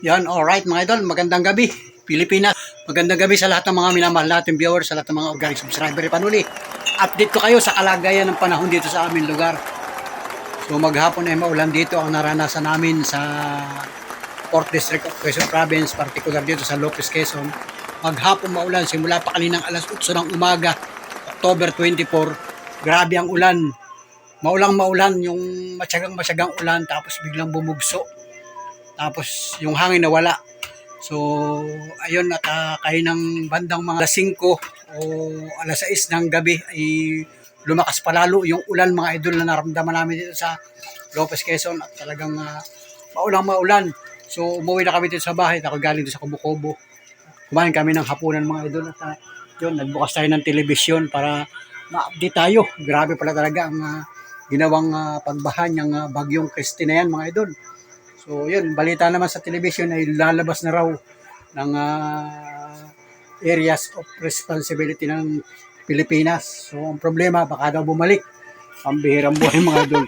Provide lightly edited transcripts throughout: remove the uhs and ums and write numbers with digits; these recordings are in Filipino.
Yan, alright mga idol, magandang gabi. Pilipinas, magandang gabi sa lahat ng mga minamahal natin viewers, sa lahat ng mga organic subscriber. Panuli, update ko kayo sa kalagayan ng panahon dito sa aming lugar. So maghapon ay maulan dito ang naranasan namin sa 4th District of Quezon Province, particular dito sa Lopez, Quezon. Maghapon maulan, simula pa kaninang alas 8 ng umaga, October 24. Grabe ang ulan. Maulang-maulan, yung matyagang-matyagang ulan, tapos biglang bumugso. Tapos yung hangin nawala. So ayun, at kayo ng bandang mga alas 5 o alas 6 ng gabi ay lumakas palalo yung ulan mga idol na naramdaman namin dito sa Lopez, Quezon. At talagang maulang-maulan. So umuwi na kami dito sa bahay. Ako galing dito sa Kubo-Kubo. Kumain kami ng hapunan mga idol. At yun, nagbukas tayo ng telebisyon para ma-update tayo. Grabe pala talaga ang ginawang pagbaha ng bagyong Christy na yan mga idol. So yun, balita naman sa television ay lalabas na raw ng areas of responsibility ng Pilipinas. So ang problema, baka daw bumalik. Pambihirang buhay mga idol.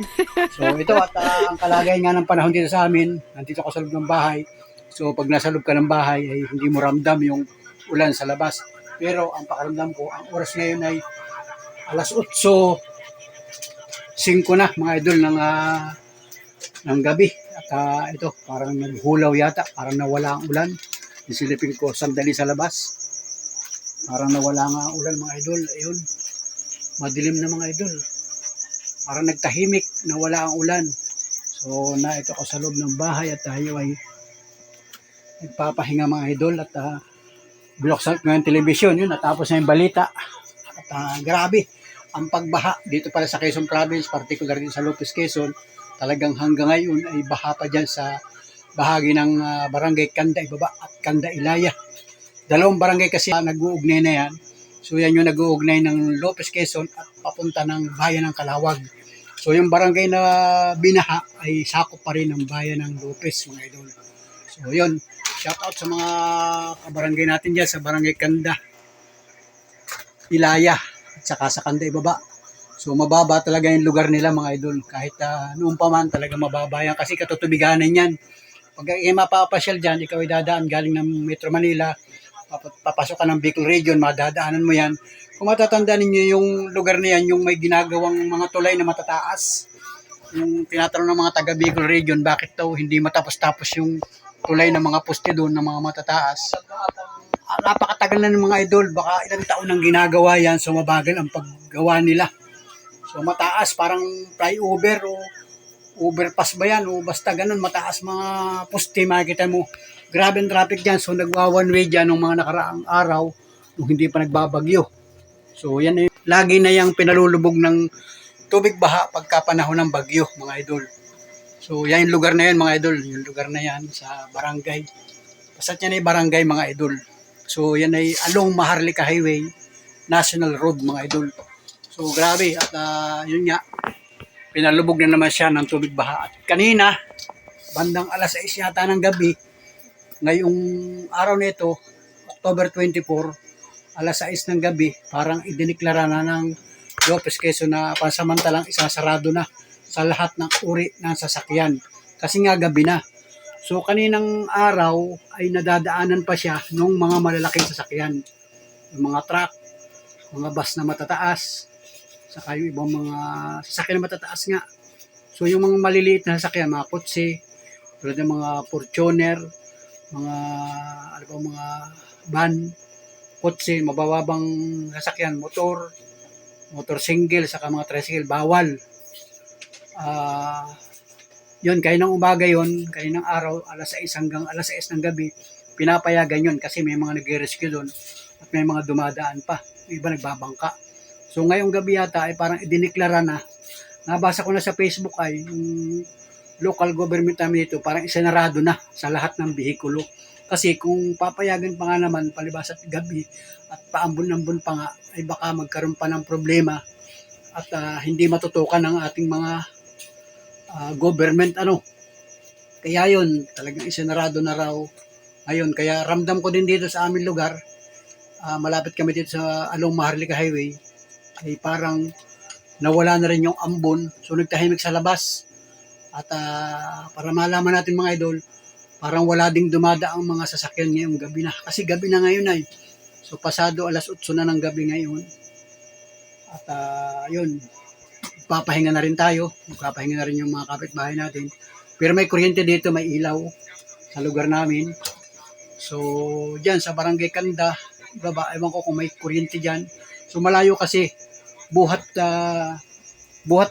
So ito at ang kalagayan nga ng panahon dito sa amin, nandito ako sa loob ng bahay. So pag nasa loob ka ng bahay ay hindi mo ramdam yung ulan sa labas. Pero ang pakiramdam ko, ang oras ngayon ay alas 8:05 na mga idol ng gabi. At ito, parang naghulaw yata, parang nawala ang ulan. Isilipin ko sandali sa labas. Parang nawala nga ang ulan mga idol. Ayun, madilim na mga idol. Parang nagtahimik, nawala ang ulan. So, ito ako sa loob ng bahay at tayo ay nagpapahinga mga idol. At binuksan ko yung television, yun, natapos na yung balita. At grabe, ang pagbaha dito pala sa Quezon Province, particular dito sa Lopez, Quezon, talagang hanggang ngayon ay baha pa dyan sa bahagi ng barangay Kanda Ibaba at Kanda Ilaya. Dalawang barangay kasi nag-uugnay na yan. So yan yung nag-uugnay ng Lopez, Quezon at papunta ng bayan ng Calawag. So yung barangay na binaha ay sakop pa rin ng bayan ng Lopez mga idol. So yun, shout out sa mga kabarangay natin dyan sa barangay Kanda Ilaya at saka sa Kanda Ibaba. So mababa talaga yung lugar nila mga idol. Kahit noon pa man talaga mababa yan kasi katutubiganan yan. Pag mapapasyal dyan, ikaw ay dadaan galing ng Metro Manila, papasok ka ng Bicol Region, madadaanan mo yan. Kung matatandaan ninyo yung lugar na yan, yung may ginagawang mga tulay na matataas. Yung tinatanong ng mga taga Bicol Region, bakit daw hindi matapos-tapos yung tulay ng mga poste doon ng mga matataas. Napakatagal na ng mga idol, baka ilang taon nang ginagawa yan, so mabagal ang paggawa nila. So mataas, parang flyover o overpass ba yan o basta ganun, mataas mga poste, makikita mo. Grabe ang traffic dyan, so nagwa one way dyan nung mga nakaraang araw nung hindi pa nagbabagyo. So yan ay lagi na yung pinalulubog ng tubig baha pagka panahon ng bagyo mga idol. So yan yung lugar na yan mga idol, yung lugar na yan sa barangay. Basta yan ay barangay mga idol. So yan ay along Maharlika Highway, National Road mga idol. So grabe at yun nga, pinalubog na naman siya ng tubig baha. At kanina, bandang alas 6 yata ng gabi, ngayong araw nito, October 24, alas 6 ng gabi, parang idiniklara na ng Lopez, Quezon na pansamantalang isasarado na sa lahat ng uri ng sasakyan. Kasi nga gabi na. So kaninang araw ay nadadaanan pa siya ng mga malalaking sasakyan. Yung mga truck, mga bus na matataas, saka yung ibang mga sasakyan na matataas nga. So yung mga maliliit na sasakyan, mga kotse, tulad ng mga Fortuner, mga mga van, kotse, mabababang sasakyan, motor single, saka mga tricycle, bawal. Yun, kaninang umaga yun, kaninang araw, alas 6 hanggang alas 6 ng gabi, pinapayagan yun kasi may mga nag-rescue doon at may mga dumadaan pa. Yung iba nagbabangka. So ngayong gabi yata ay parang idineklara na, nabasa ko na sa Facebook ay yung local government namin ito parang isenarado na sa lahat ng bihikulo. Kasi kung papayagan pa nga naman palibas at gabi at paambon-ambon pa nga ay baka magkaroon pa ng problema at hindi matutukan ng ating mga government Kaya yun, talagang isenarado na raw ngayon. Kaya ramdam ko din dito sa aming lugar, malapit kami dito sa along Maharlika Highway, ay parang nawala na rin yung ambon. So nagtahimik sa labas. At para malaman natin mga idol, parang wala ding dumadaang mga sasakyan ngayong gabi na. Kasi gabi na ngayon ay. So pasado 8:00 na ng gabi ngayon. At yun, papahinga na rin tayo. Magpapahinga na rin yung mga kapitbahay natin. Pero may kuryente dito, may ilaw sa lugar namin. So dyan sa Barangay Kanda, baba, ewan ko kung may kuryente dyan. So malayo kasi, buhat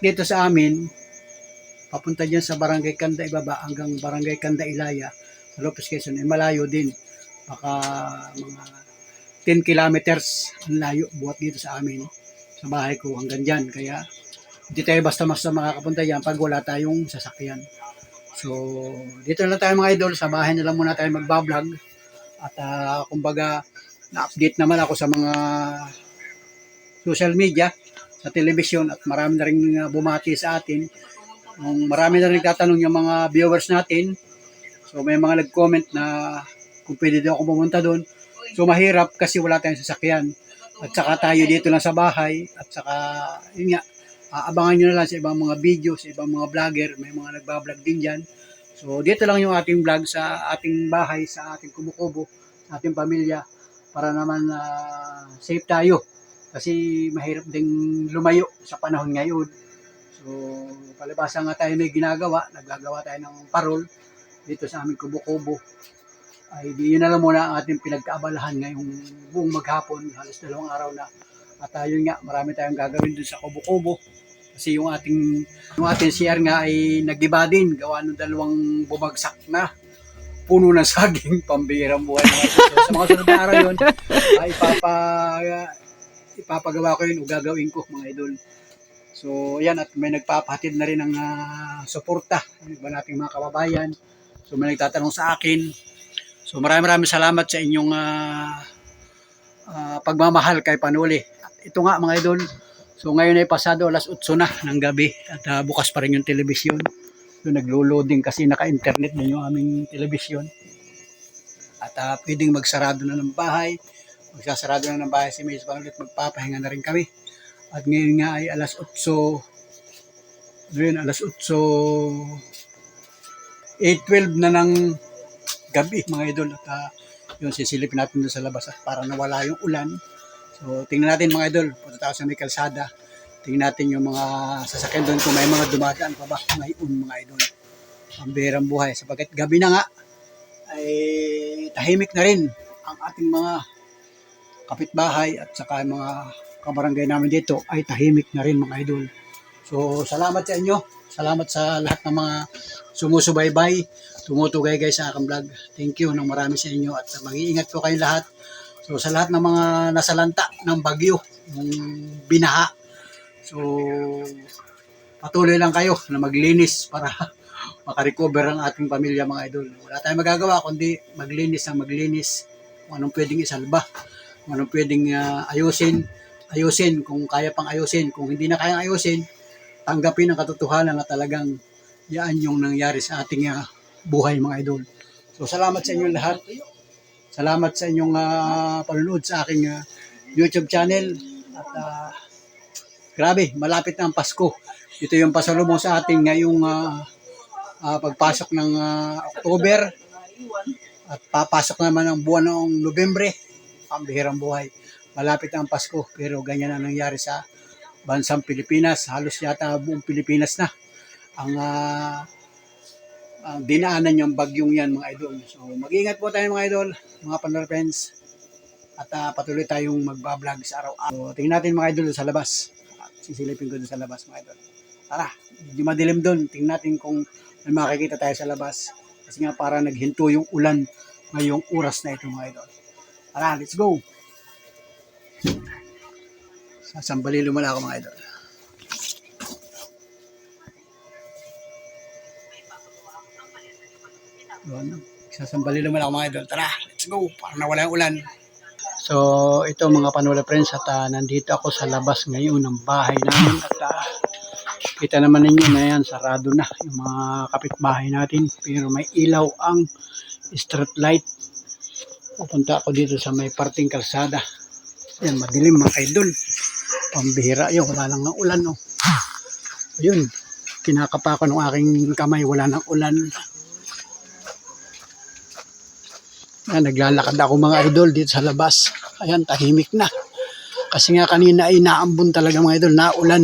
dito sa amin, papunta dyan sa Barangay Kanda ibaba hanggang Barangay Kanda Ilaya sa Lopez Quezon, malayo din. Baka mga 10 kilometers ang layo buhat dito sa amin, sa bahay ko hanggang dyan. Kaya hindi tayo basta-basta makakapunta dyan pag wala tayong sasakyan. So dito na lang tayo mga idol, sa bahay na lang muna tayo magbablog. At kumbaga na-update naman ako sa mga social media, sa television, at marami na rin bumati sa atin. Marami na rin tatanong yung mga viewers natin. So may mga nag-comment na kung pwede daw ako pumunta doon. So mahirap kasi wala tayong sasakyan. At saka tayo dito lang sa bahay. At saka yun nga, abangan nyo na lang sa ibang mga video, sa ibang mga vlogger. May mga nagbablog din dyan. So dito lang yung ating vlog sa ating bahay, sa ating kumukubo, sa ating pamilya. Para naman safe tayo. Kasi mahirap ding lumayo sa panahon ngayon. So, palibasa nga tayo may ginagawa, naggagawa tayo ng parol dito sa aming kubo-kubo. Ay di yun na lang muna ang ating pinagkaabalahan ngayong buong maghapon, halos 2 araw na. At yun nga, marami tayong gagawin dun sa kubo-kubo. Kasi yung ating CR nga ay nag-iba din, gawa ng 2 bumagsak na puno ng saging, pambihirang buhay. So, sa mga sunod na araw yun, ay ipapagawa ko yun o gagawin ko mga idol. So, yan, at may nagpapahatid na rin ng suporta ng iba nating mga kababayan. So, may nagtatanong sa akin. So, maraming salamat sa inyong pagmamahal kay Panuli. At ito nga mga idol, so ngayon ay pasado 8:00 na ng gabi at bukas pa rin yung telebisyon. So, naglo-loading kasi naka-internet na yung aming telebisyon. At pwedeng magsarado na ng bahay. Magsasarado na ng bahay si Mays Panuli at magpapahinga na rin kami. At ngayon nga ay 8:08 na ng gabi mga idol. At yun, sisilipin natin doon sa labas at para nawala yung ulan. So tingnan natin mga idol, punta tayo sa may kalsada. Tingnan natin yung mga sasakyan doon kung may mga dumadaan pa ba ngayon mga idol. Ang berang buhay sapagkat gabi na nga ay tahimik na rin ang ating mga kapitbahay at saka mga kabarangay namin dito ay tahimik na rin mga idol. So salamat sa inyo. Salamat sa lahat ng mga sumusubaybay, tumutugay guys sa aking vlog. Thank you ng marami sa inyo at mag-iingat po kayo lahat. So sa lahat ng mga nasalanta ng bagyo, ng binaha. So patuloy lang kayo na maglinis para makarecover ang ating pamilya mga idol. Wala tayong magagawa kundi maglinis ang maglinis. Kung anong pwedeng isalba, kung anong pwedeng ayusin, kung kaya pang ayusin. Kung hindi na kayang ayusin, tanggapin ang katotohanan na talagang yan yung nangyari sa ating buhay mga idol. So salamat sa inyong lahat. Salamat sa inyong panunood sa aking YouTube channel. At grabe, malapit na ang Pasko. Ito yung pasalubong sa ating ngayong pagpasok ng October. At papasok naman ang buwan ng Nobyembre. Pambihirang buhay. Malapit ang Pasko pero ganyan ang nangyari sa bansang Pilipinas. Halos yata buong Pilipinas na ang dinaanan yung bagyong yan mga idol. So mag-ingat po tayo mga idol, mga Panuli friends. At patuloy tayong magbablog sa araw-araw. So, tingnan natin mga idol sa labas. At sisilipin ko doon sa labas mga idol. Tara, medyo madilim doon. Tingnan natin kung may makikita tayo sa labas. Kasi nga para naghinto yung ulan ngayong oras na ito mga idol. Tara, let's go! Sasambali lumala ako mga idol. Sasambali lumala ako mga idol. Tara, let's go. Para nawala yung ulan. So, ito mga Panuli friends at nandito ako sa labas ngayon ng bahay namin at kita naman ninyo na yan, sarado na yung mga kapitbahay natin pero may ilaw ang street light. Pupunta ako dito sa may parting kalsada. Yan, madilim mga idol. Pambihira yun, wala lang ng ulan. No? Ayun, kinakapa ko ng aking kamay, wala ng ulan. Ayan, naglalakad ako mga idol dito sa labas. Ayan, tahimik na. Kasi nga kanina ay naambon talaga mga idol, naulan.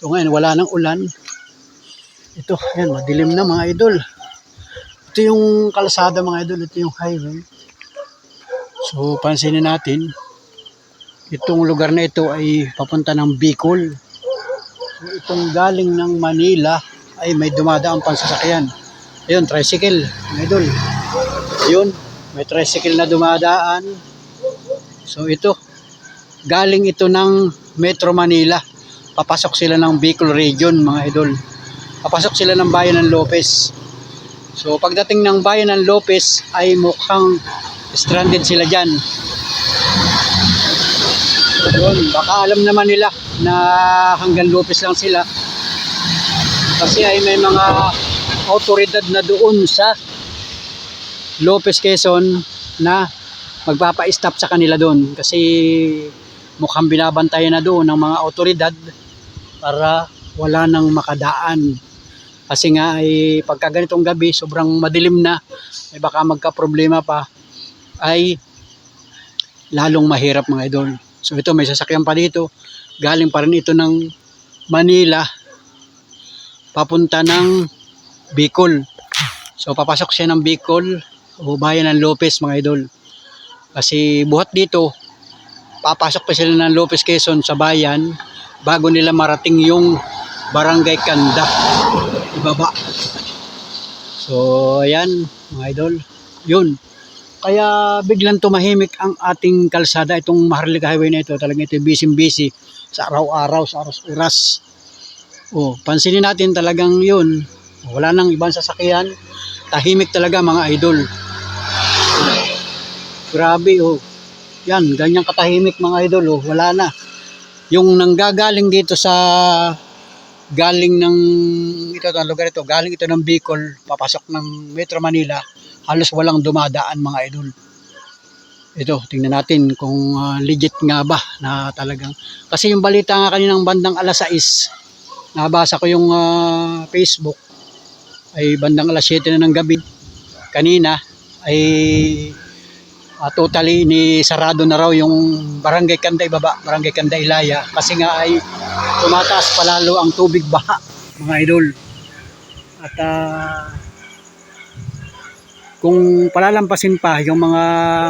So ngayon wala nang ulan. Ito, ayan, madilim na mga idol. Ito yung kalsada mga idol, ito yung highway. So pansinin natin, itong lugar na ito ay papunta ng Bicol. So, itong galing ng Manila ay may dumadaang pansasakyan. Ayun, tricycle, mga idol. Ayun, may tricycle na dumadaan. So ito, galing ito ng Metro Manila. Papasok sila ng Bicol Region mga idol. Papasok sila ng bayan ng Lopez. So pagdating ng bayan ng Lopez ay mukhang stranded sila dyan. Yun, baka alam naman nila na hanggang Lopez lang sila. Kasi ay may mga autoridad na doon sa Lopez, Quezon na magpapa-stop sa kanila doon. Kasi mukhang binabantayan na doon ng mga autoridad para wala nang makadaan. Kasi nga ay pagka ganitong gabi sobrang madilim na, ay baka magka-problema pa, ay lalong mahirap mga idol. So ito, may sasakyan pa dito, galing pa rin ito ng Manila papunta ng Bicol. So papasok siya ng Bicol o bayan ng Lopez mga idol. Kasi buhat dito, papasok pa sila ng Lopez, Quezon sa bayan bago nila marating yung Barangay Kanda ibaba. So ayan mga idol, yun. Kaya biglang tumahimik ang ating kalsada, itong Maharlika Highway na ito. Talagang ito busy sa araw-araw, sa oras-oras. Oh, pansinin natin talagang yun. Wala nang ibang sasakyan. Tahimik talaga mga idol. Grabe oh. Yan, ganyang katahimik mga idol oh. Wala na. Yung nanggagaling dito sa galing ng ito ang lugar ito, galing ito ng Bicol, papasok ng Metro Manila, halos walang dumadaan mga idol. Ito, tingnan natin kung legit nga ba na talagang, kasi yung balita nga kaninang bandang alas 6, nabasa ko yung Facebook, ay bandang alas 7 na ng gabi kanina, ay totally ni sarado na raw yung Barangay Kanda ibaba, Barangay Kanda Ilaya, kasi nga ay tumataas palalo ang tubig baha mga idol. At kung palalampasin pa yung mga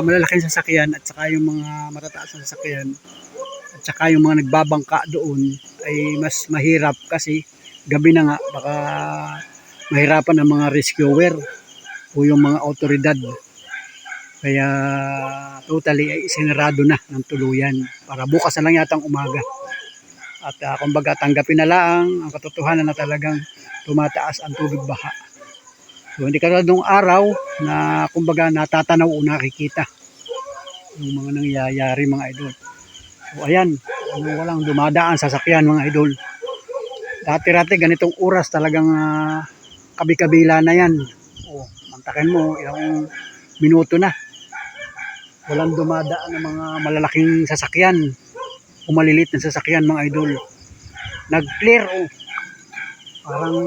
malalaking sasakyan at saka yung mga matataas na sasakyan at saka yung mga nagbabangka doon, ay mas mahirap kasi gabi na nga, baka mahirapan ang mga rescuer o yung mga otoridad. Kaya totally ay isinarado na ng tuluyan para bukas na lang yatang umaga. At kumbaga tanggapin na lang ang katotohanan na talagang tumataas ang tubig baha. So hindi katulad nung araw na kumbaga natatanaw o nakikita yung mga nangyayari mga idol. So ayan, walang dumadaan sasakyan mga idol. Dati-rati ganitong oras talagang kabi-kabila na yan. O, mantakin mo ilang minuto na. Walang dumadaan ng mga malalaking sasakyan o malilit na sasakyan mga idol. Nag-clear oh. Parang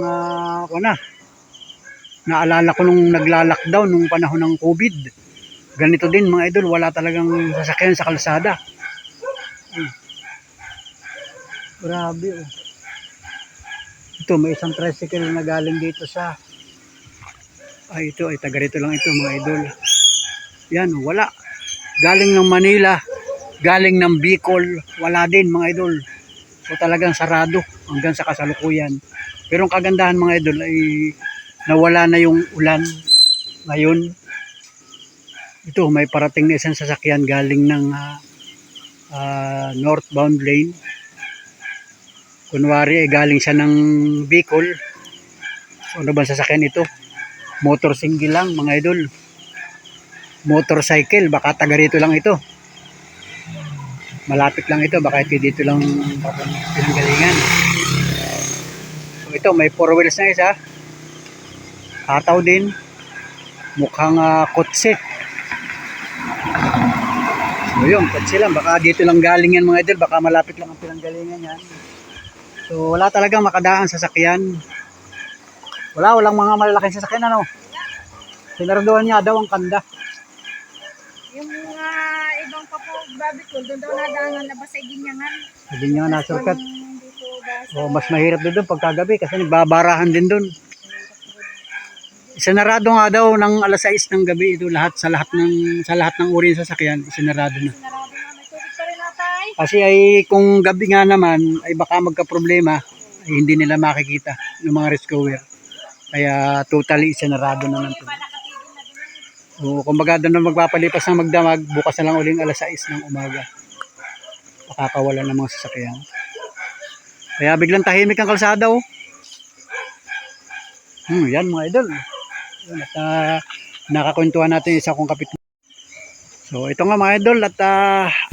naalala ko nung nagla-lockdown nung panahon ng COVID. Ganito din mga idol, wala talagang sasakyan sa kalsada. Grabe oh. Ito, may isang tricycle na galing dito sa ito ay taga rito lang ito mga idol. Yan, wala. Galing ng Manila, galing ng Bicol, wala din mga idol. So talagang sarado hanggang sa kasalukuyan. Pero ang kagandahan mga idol ay nawala na yung ulan ngayon. Ito, may parating na isang sasakyan galing ng northbound lane. Kunwari ay galing siya ng Bicol. So ano ba sasakyan ito? Motor single lang mga idol. Motorcycle, baka taga rito lang ito. Malapit lang ito, baka ito dito lang pinanggalingan. So ito, may 4 wheels na isa. Hataw din. Mukhang kotse. So yun, kotse lang. Baka dito lang galing yan mga idol. Baka malapit lang ang pinanggalingan yan. So wala talagang makadaan sa sasakyan. Walang mga malalaking sasakyan ano. Sinaraduhan niya daw ang Kanda. Bobby ko, doon daw nadangan na ba sa Ginyangan? Hindi nyo nga nasurkat. Dito ba sa... O, mas mahirap doon pagkagabi kasi nagbabarahan din doon. Isinarado nga daw ng alas 6 ng gabi ito lahat sa lahat ng uri ng sasakyan, isinarado na. Sinarado na, may tubig pa rin atay. Kasi ay kung gabi nga naman ay baka magka-problema, ay hindi nila makikita ng mga rescuer. Kaya totally isinarado na ng tubig. O, kumbaga doon na magpapalipas ng magdamag, bukas na lang uling alas 6 ng umaga. Makakawala ng mga sasakyan. Kaya biglang tahimik ang kalsada oh. Yan mga idol. Yan, at nakakwentuhan natin isa kong kapit. So ito nga mga idol at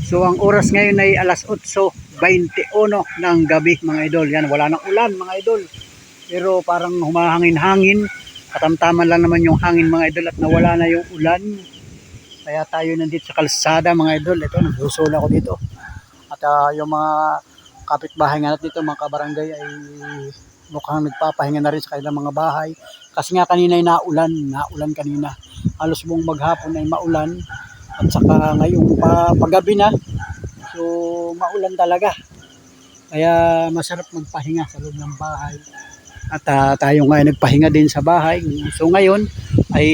so ang oras ngayon ay alas 8:21 ng gabi mga idol. Yan, wala nang ulan mga idol. Pero parang humahangin-hangin. Katamtaman lang naman yung hangin mga idol at nawala na yung ulan. Kaya tayo nandito sa kalsada mga idol. Ito, nagsusula ako dito. At yung mga kapitbahay nga natin dito, mga kabarangay ay mukhang nagpapahinga na rin sa kanilang mga bahay. Kasi nga kanina ay naulan kanina. Halos buong maghapon ay maulan. At saka ngayong paggabi na, so maulan talaga. Kaya masarap magpahinga sa loob ng bahay. At tayo nga ay nagpahinga din sa bahay. So ngayon ay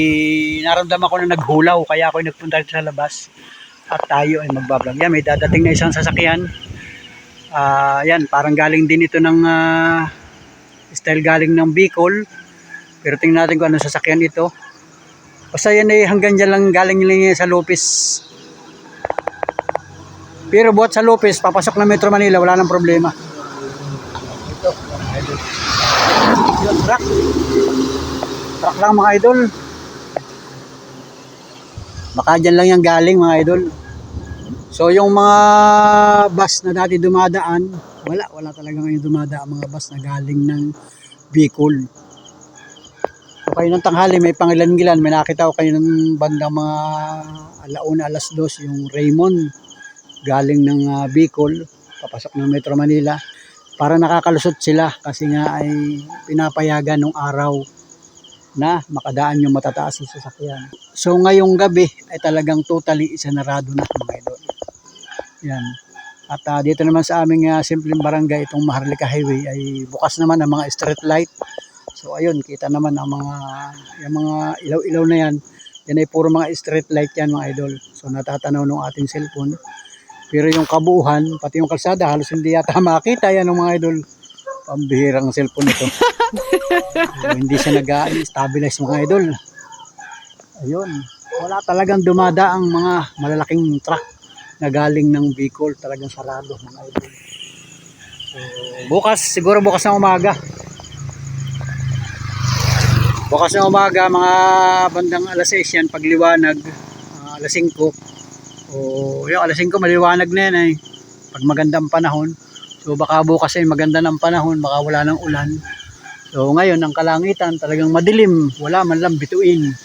naramdaman ko na naghulaw. Kaya ako ay nagpunta sa labas. At tayo ay magbablog. Yan, may dadating na isang sasakyan. Yan, parang galing din ito ng style galing ng Bicol. Pero tingnan natin kung ano sasakyan ito. Basta yan ay hanggang dyan lang galing nila sa Lopez. Pero buhat sa Lopez, papasok na Metro Manila, wala nang problema. Ito, mga idol. Yung truck. Truck lang mga idol. Baka dyan lang yung galing mga idol. So yung mga bus na dati dumadaan, wala talaga ngayon dumadaan mga bus na galing ng Bicol. So kayo ng tanghali may pangilan-gilan, may nakita ko kayo ng bandang mga alauna, alas 2 yung Raymond galing ng Bicol, papasok ng Metro Manila. Para nakakalusot sila kasi nga ay pinapayagan ng araw na makadaan yung matataas na sasakyan. So ngayong gabi ay talagang totally isinarado na mga idol. Yan. At dito naman sa aming simpleng barangay, itong Maharlika Highway ay bukas naman ang mga street light. So ayun, kita naman ang yung mga ilaw-ilaw na yan. Yan ay puro mga street light yan mga idol. So natatanaw ng ating cellphone. Pero yung kabuuhan, pati yung kalsada, halos hindi yata makita yan ng mga idol. Pambihirang cellphone ito. So, hindi siya nag-stabilize mga idol. Ayun, wala talagang dumadaang mga malalaking truck na galing ng Bicol, talagang sarado mga idol. So, siguro bukas ng umaga. Bukas ng umaga, mga bandang alas 6 yan, pagliwanag, alas 5. O yung alas 5 maliwanag na yan eh, pag magandang panahon. So baka bukas ay maganda ng panahon, baka wala ng ulan. So ngayon ang kalangitan talagang madilim, wala man lang bituin.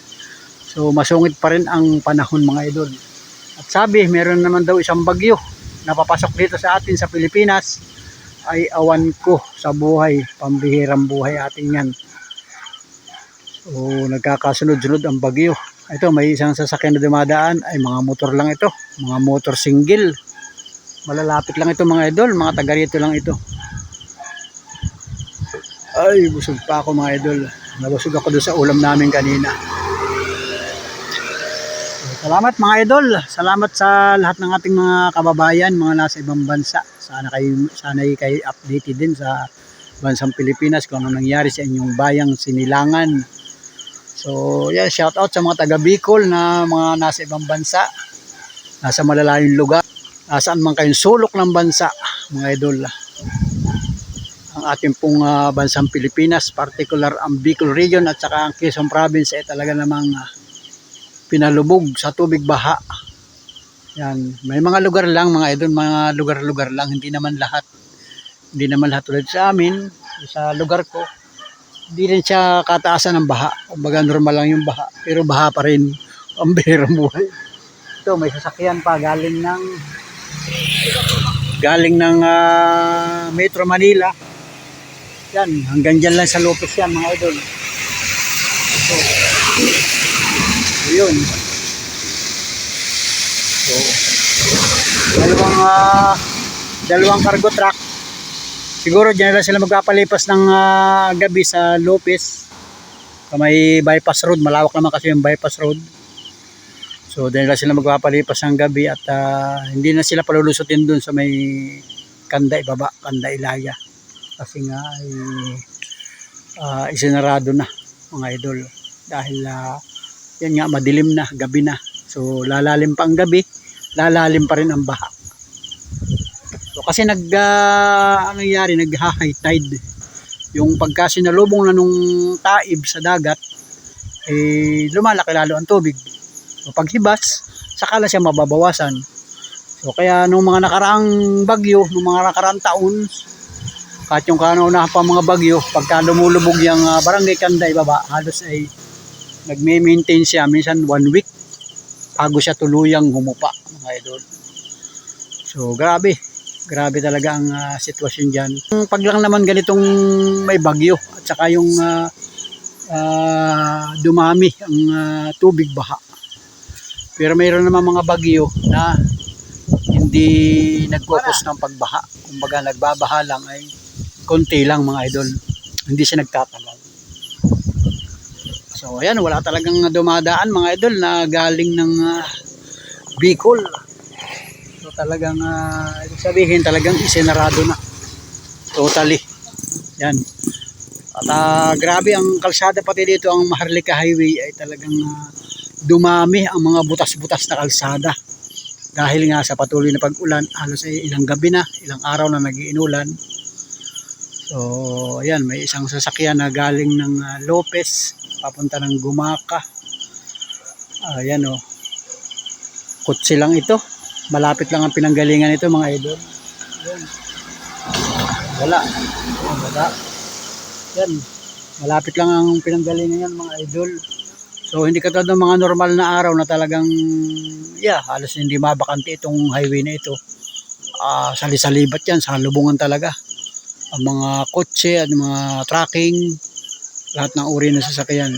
So masungit pa rin ang panahon mga idol. At sabi, meron naman daw isang bagyo na papasok dito sa atin sa Pilipinas. Ay awan ko sa buhay, pambihirang buhay atin yan. So nagkakasunod-sunod ang bagyo. Ito, may isang sasakyan na dumadaan, ay mga motor lang ito, mga motor single. Malalapit lang ito mga idol, mga taga rito lang ito. Ay, busog pa ako mga idol. Nabusog ako doon sa ulam namin kanina. Salamat mga idol. Salamat sa lahat ng ating mga kababayan, mga nasa ibang bansa. Sana kayo updated din sa bansang Pilipinas kung ano nangyari sa inyong bayang Sinilangan. So, yeah, shout out sa mga taga Bicol na mga nasa ibang bansa, nasa malalayong lugar, nasaan man kayong sulok ng bansa, mga idol. Ang ating pong bansang Pilipinas, particular ang Bicol region at saka ang Quezon province ay talaga namang pinalubog sa tubig baha. Yan, may mga lugar lang mga idol, mga lugar-lugar lang, hindi naman lahat. Hindi naman lahat tulad sa amin, sa lugar ko. Hindi rin siya kataasan ng baha. Kumbaga normal lang yung baha. Pero baha pa rin. Ang bihirang buhay. Ito, may sasakyan pa galing ng Metro Manila. Yan, hanggang dyan lang sa Lopez yan mga idol. So, yun. So, Dalawang cargo truck. Siguro dyan lang sila magpapalipas ng gabi sa Lopez. Sa may bypass road, malawak naman kasi yung bypass road. So dyan lang sila magpapalipas ng gabi at hindi na sila palulusutin dun sa may Kanda ibaba, Kanda Ilaya. Kasi nga ay isinarado na mga idol. Dahil yan nga madilim na, gabi na. So lalalim pa ang gabi, lalalim pa rin ang baha. So kasi nangyari, nag-high tide. Yung pagka sinalubong na nung taib sa dagat, lumalaki lalo ang tubig. So paghibas, saka na siya mababawasan. So kaya nung mga nakaraang bagyo, nung mga nakaraang taon, kahit yung kauna pa mga bagyo, pagka lumulubog yung barangay Kanda ibaba, halos ay nagme-maintain siya minsan 1 week bago siya tuluyang humupa mga idol. So grabe talaga ang sitwasyon dyan. Pag lang naman ganitong may bagyo at saka yung dumami ang tubig baha. Pero mayroon naman mga bagyo na hindi nag-focus ng pagbaha. Kumbaga nagbabaha lang ay konti lang mga idol. Hindi siya nagtatagal. So ayan, wala talagang dumadaan mga idol na galing ng Bicol. So talagang ibig sabihin talagang isinarado na. Totally. Yan. At grabe ang kalsada pati dito, ang Maharlika Highway ay talagang dumami ang mga butas-butas na kalsada. Dahil nga sa patuloy na pag-ulan, halos ay ilang gabi na, ilang araw na nag-iinulan. So, ayan, may isang sasakyan na galing ng Lopez, papunta ng Gumaka. Ayan o. Kutsi lang ito. Malapit lang ang pinanggalingan ito mga idol. Ayan. Wala. Ayan, wala. Ayan. Malapit lang ang pinanggalingan yan mga idol. So hindi katulad ng mga normal na araw na talagang halos hindi mabakante itong highway na ito. Sali-salibat yan, sa lubungan talaga. Ang mga kotse at mga trucking, lahat ng uri ng sasakyan,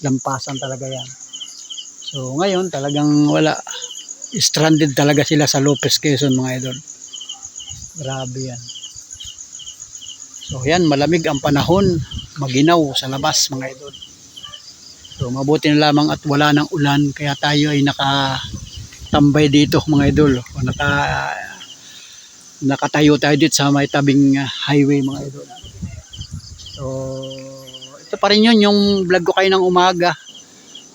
lampasan talaga yan. So ngayon talagang wala. Stranded talaga sila sa Lopez, Quezon mga idol. Grabe yan. So yan, malamig ang panahon, maginaw sa labas mga idol. So mabuti na lamang at wala ng ulan, kaya tayo ay nakatambay dito mga idol. O nakatayo tayo dito sa may tabing highway mga idol. So ito pa rin yun, yung vlog ko kayo ng umaga.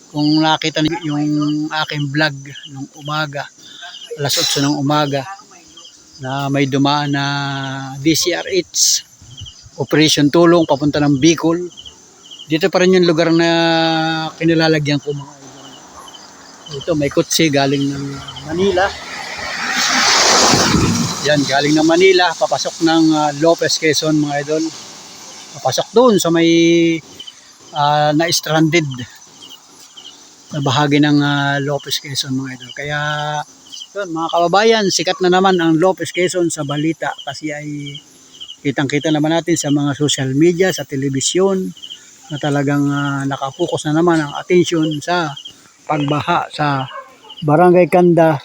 Kung nakita niyo yung aking vlog ng umaga, alas 8 ng umaga, na may dumaan na DCRH, Operation Tulong, papunta ng Bicol. Dito pa rin yung lugar na kinilalagyan ko mga idol. Ito may kutsi galing ng Manila. Yan, galing ng Manila, papasok ng Lopez, Quezon mga idol. Papasok doon sa may na-stranded na bahagi ng Lopez, Quezon mga idol. Kaya yun, mga kababayan, sikat na naman ang Lopez, Quezon sa balita kasi ay kitang-kita naman natin sa mga social media, sa telebisyon, na talagang nakapokus na naman ang atensyon sa pagbaha sa Barangay Kanda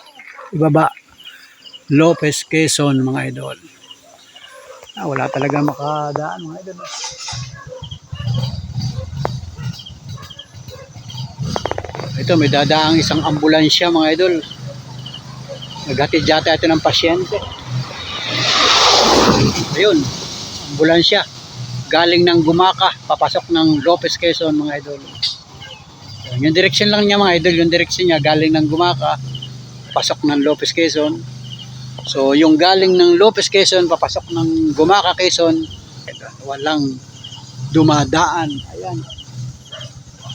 ibaba, Lopez, Quezon mga idol. Wala talaga makadaan mga idol. Ito may dadaang isang ambulansya mga idol. Naghatid yata ito ng pasyente. Ayun, ambulansya galing ng Gumaka, papasok ng Lopez, Quezon mga idol. Yung direction lang niya mga idol, yung direction niya galing ng Gumaka, pasok ng Lopez, Quezon. So yung galing ng Lopez, Quezon, papasok ng Gumaka, Quezon, walang dumadaan. Ayan.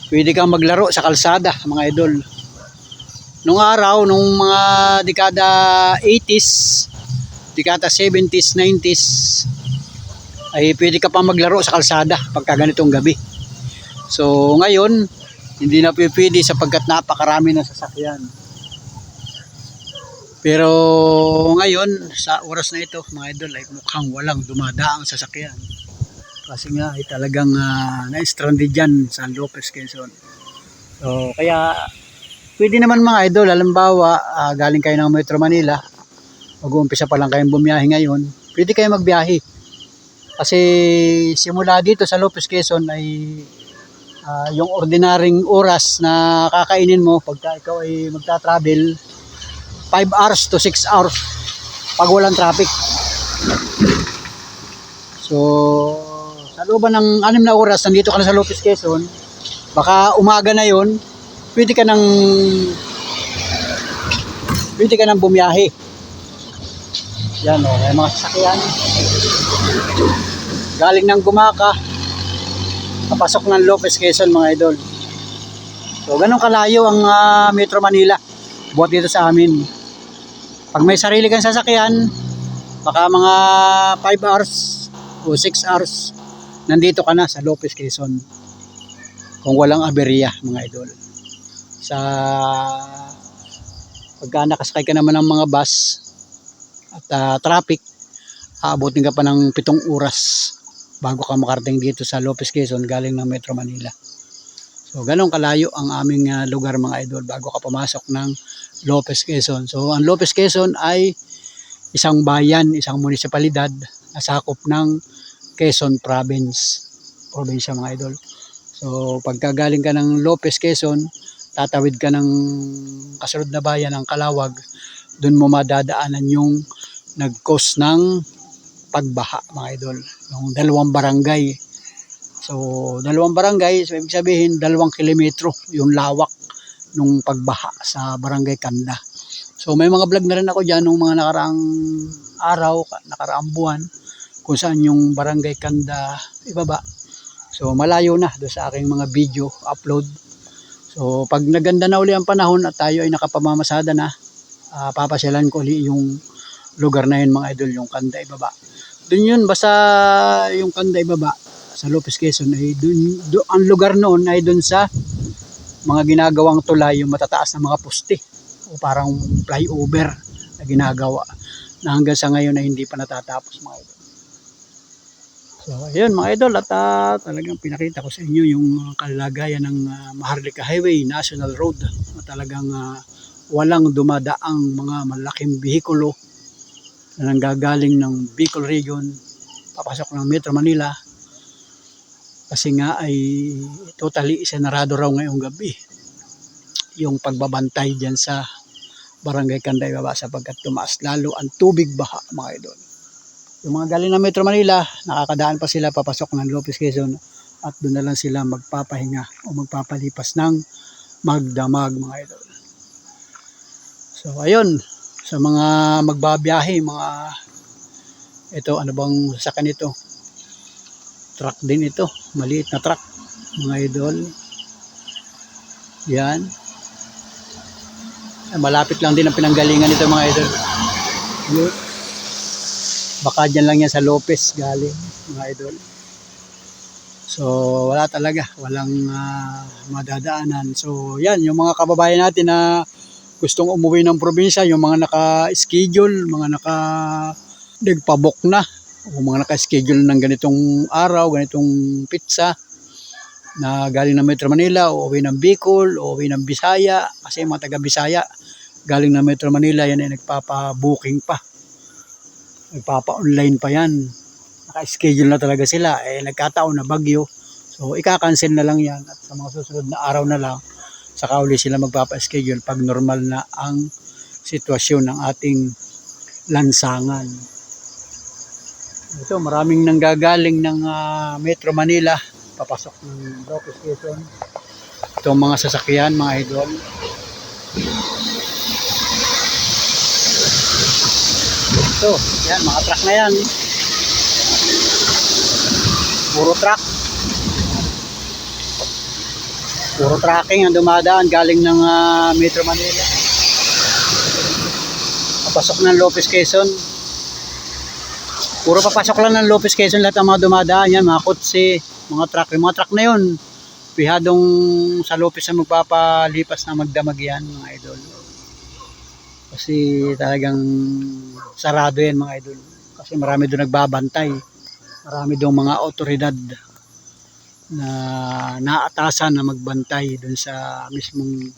Pwede kang maglaro sa kalsada mga idol. Nung araw, nung mga dekada 80s, dekada 70s, 90s, ay pwede ka pa maglaro sa kalsada pagka ganitong gabi. So ngayon, hindi na pwede sapagkat napakarami ng sasakyan. Pero ngayon, sa oras na ito mga idol, ay mukhang walang dumadaang sasakyan. Kasi nga ay talagang na-stranded dyan sa Lopez, Quezon. So kaya pwede naman mga idol, halimbawa galing kayo ng Metro Manila, mag-uumpisa pa lang kayong bumiyahe ngayon, pwede kayo magbiyahe. Kasi simula dito sa Lopez, Quezon ay yung ordinaryong oras na kakainin mo pagka ikaw ay magta-travel, 5 hours to 6 hours pag walang traffic. So, sa looban ng 6 na oras, nandito ka na sa Lopez, Quezon, baka umaga na yon, pwede ka nang bumiyahe. Yan o, may mga sasakyan. Galing ng Gumaka, papasok ng Lopez, Quezon mga idol. So, ganun kalayo ang Metro Manila, buhat dito sa amin. Pag may sarili kang sasakyan, baka mga 5 hours o 6 hours, nandito ka na sa Lopez, Quezon. Kung walang aberya mga idol. Sa pagka nakasakay ka naman ng mga bus at traffic, aabutin ka pa ng 7 oras bago ka makarating dito sa Lopez, Quezon galing ng Metro Manila. So ganun kalayo ang aming lugar mga idol bago ka pumasok ng Lopez, Quezon. So ang Lopez, Quezon ay isang bayan, isang munisipalidad na sakop ng Quezon Province, probinsya mga idol. So pagka galing ka ng Lopez, Quezon, tatawid ka ng kasunod na bayan ng Calawag, doon mo madadaanan yung nag-cause ng pagbaha mga idol, yung 2 barangay. So 2 barangay, so ibig sabihin 2 kilometro yung lawak nung pagbaha sa barangay Kanda. So may mga vlog na rin ako dyan nung mga nakaraang araw, nakaraang buwan, kung saan yung barangay Kanda ibaba. So malayo na doon sa aking mga video upload. So pag naganda na uli ang panahon at tayo ay nakapamamasada na, papasyalan ko uli yung lugar na yun mga idol, yung Kanda ibaba. Doon yun, basta yung Kanda ibaba sa Lopez, Quezon ay doon, ang lugar noon ay doon sa mga ginagawang tulay, yung matataas na mga poste o parang flyover na ginagawa na hanggang sa ngayon ay hindi pa natatapos mga idol. So ayun mga idol, at talagang pinakita ko sa inyo yung kalagayan ng Maharlika Highway National Road na talagang walang dumadaang mga malaking bihikulo na nanggagaling ng Bicol Region papasok ng Metro Manila, kasi nga ay totally isinarado raw ngayong gabi yung pagbabantay dyan sa barangay Kanda ibaba sapagkat tumaas lalo ang tubig baha mga idol. Yung mga galing ng Metro Manila, nakakadaan pa sila papasok ng Lopez, Quezon at doon na lang sila magpapahinga o magpapalipas ng magdamag mga idol. So ayun, sa mga magbabiyahe, mga ito, ano bang sasakyan ito? Truck din ito, maliit na truck mga idol. Yan. Malapit lang din ang pinanggalingan nito mga idol. Yun. Baka dyan lang yan sa Lopez galing mga idol. So wala talaga, walang madadaanan. So yan, yung mga kababayan natin na gustong umuwi ng probinsya, yung mga naka-schedule, mga nagpabok na, o mga naka-schedule ng ganitong araw, ganitong pizza, na galing ng Metro Manila, o uwi ng Bicol, o uwi ng Bisaya, kasi mga taga Bisaya, galing ng Metro Manila, yan ay nagpapa-booking pa. Nagpapa-online pa yan. Naka-schedule na talaga sila, nagkataon na bagyo. So, ika-cancel na lang yan, at sa mga susunod na araw na lang, saka uli sila magpapa-schedule pag normal na ang sitwasyon ng ating lansangan. Ito, maraming nanggagaling ng Metro Manila papasok ng Lopez, Quezon. Ito mga sasakyan mga idol. Ito, yan, mga truck na yan. Puro truck. Puro trucking ang dumadaan galing ng Metro Manila. Papasok ng Lopez, Quezon. Puro papasok lang ng Lopez, Quezon lahat ang mga dumadaan yan, mga kotse, mga truck. Yung mga truck na yun, pihadong sa Lopez na magpapalipas na magdamag yan mga idol. Kasi talagang sarado yan mga idol. Kasi marami doon nagbabantay. Marami doon mga otoridad na naatasan na magbantay doon sa mismong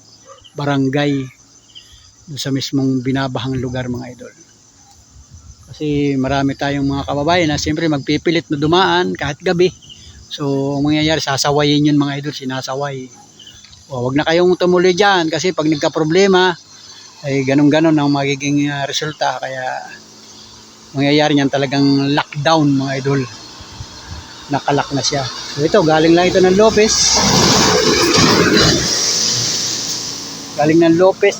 barangay, doon sa mismong binabahang lugar mga idol. Kasi marami tayong mga kababayan na siyempre magpipilit na dumaan kahit gabi. So, ang mangyayari, sasawayin yun mga idol, sinasaway. O, wag na kayong tumuloy dyan kasi pag nagka-problema, ay ganun-ganon ang magiging resulta. Kaya, mangyayari niyan talagang lockdown mga idol. Nakalak na siya. So, ito, galing lang ito ng Lopez. Galing ng Lopez.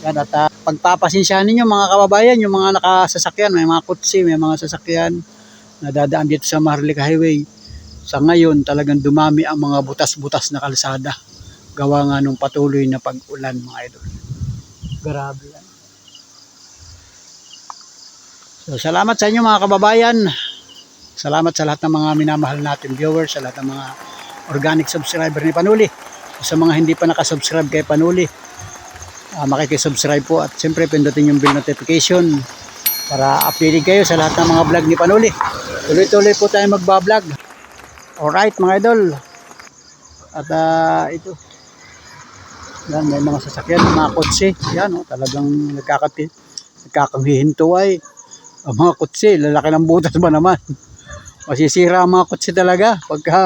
Yan, at pagpapasensyahan ninyo mga kababayan, yung mga nakasasakyan, may mga kutsi, may mga sasakyan na dadaan dito sa Maharlika Highway. Sa ngayon, talagang dumami ang mga butas-butas na kalsada. Gawa nga nung patuloy na pag-ulan mga idol. Grabe yan. So, salamat sa inyo mga kababayan. Salamat sa lahat ng mga minamahal natin viewers, sa lahat ng mga organic subscriber ni Panuli. Sa mga hindi pa nakasubscribe kay Panuli, makikisubscribe po at siyempre pindutin yung bell notification para updated kayo sa lahat ng mga vlog ni Panuli. Tuloy-tuloy po tayo magbablog. Alright mga idol. At ito. Yan, may mga sasakyan, mga kotse. Yan, talagang nagkakanghihintuay. Ang mga kotse, lalaki ng butas ba naman? Masisira ang mga kotse talaga pagka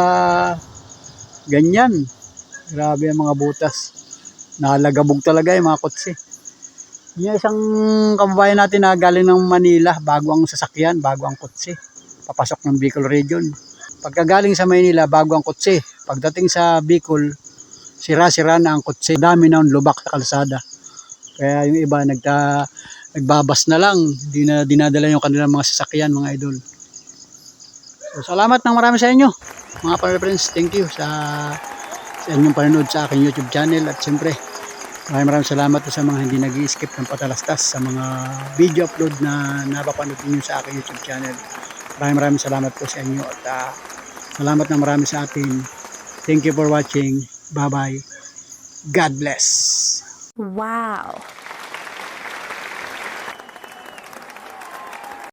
ganyan. Grabe ang mga butas. Nalagabog talaga yung mga kotse. Yung isang kababayan natin na galing ng Manila, bago ang sasakyan, bago ang kotse. Papasok ng Bicol Region. Pagka galing sa Manila, bago ang kotse. Pagdating sa Bicol, sira-sira na ang kotse. Dami na ang lubak sa kalsada. Kaya yung iba nagbabas na lang. Di na dinadala yung kanilang mga sasakyan, mga idol. So, salamat ng marami sa inyo. Mga friends, thank you sa inyong panonood sa aking YouTube channel. At siyempre, maraming salamat sa mga hindi nag-i-skip ng patalastas sa mga video upload na napapanood niyo sa aking YouTube channel. Maraming salamat po sa inyo at salamat na marami sa atin. Thank you for watching. Bye-bye. God bless. Wow!